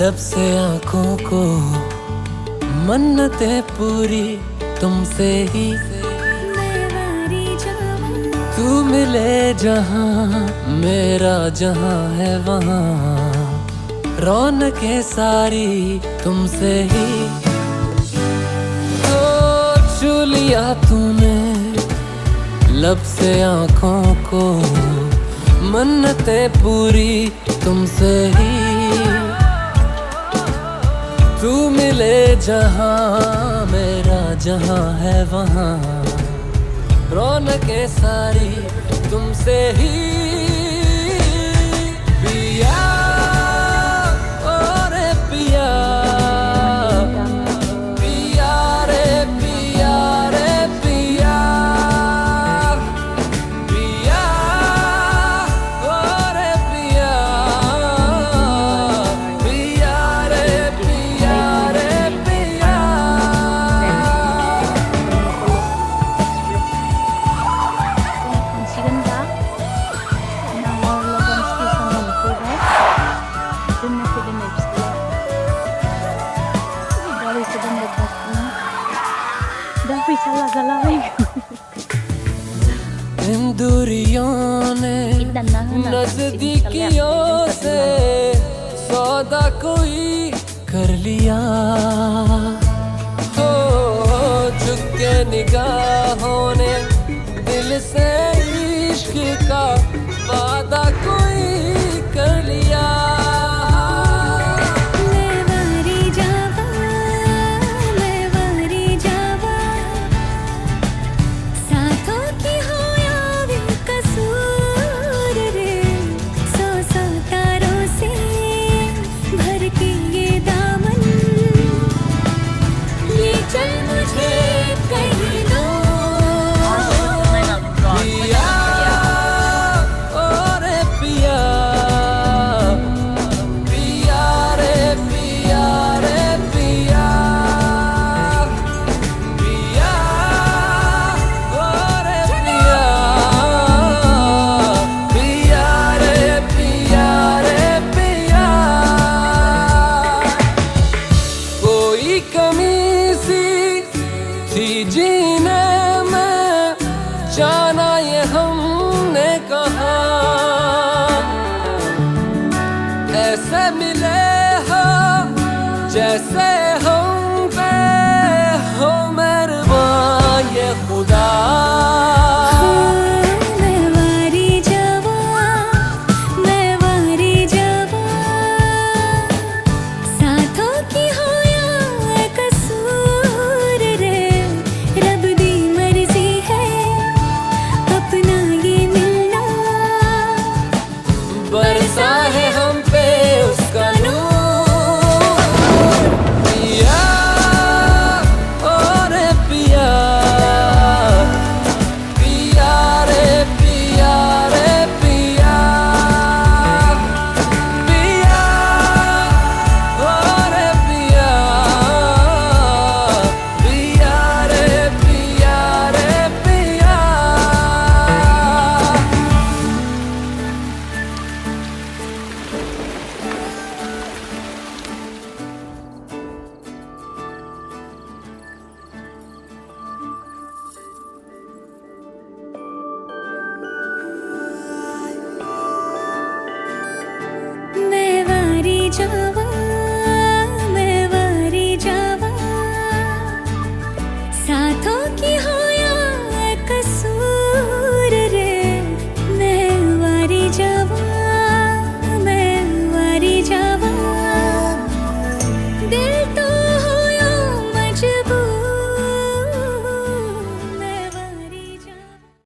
लब से आंखों को मन्नतें पूरी तुमसे ही। तू मिले जहां मेरा जहां है वहां, रौनकें सारी तुमसे ही। ओ छू लिया तूने लब से आंखों को, मन्नतें पूरी तुमसे ही। तू मिले जहां मेरा जहां है वहां, रौनकें सारी तुमसे ही। पिया ओ रे पिया, पिया रे पिया रे पिया, पिया ओ रे पिया, पिया रे पिया रे पिया। Ang ganda ng Orlogan Station ng Vancouver. Doon na sila nag-stay. Dahil sila nag-bus na. Dahil sila galawin. इन दूरियों ने नजदीकियों से सौदा कोई कर लिया। हो झुके निगाहों ने दिल से इश्क का वादा कोई कर लिया। जीने में जाना ये हमने कहा, ऐसे मिले हो जैसे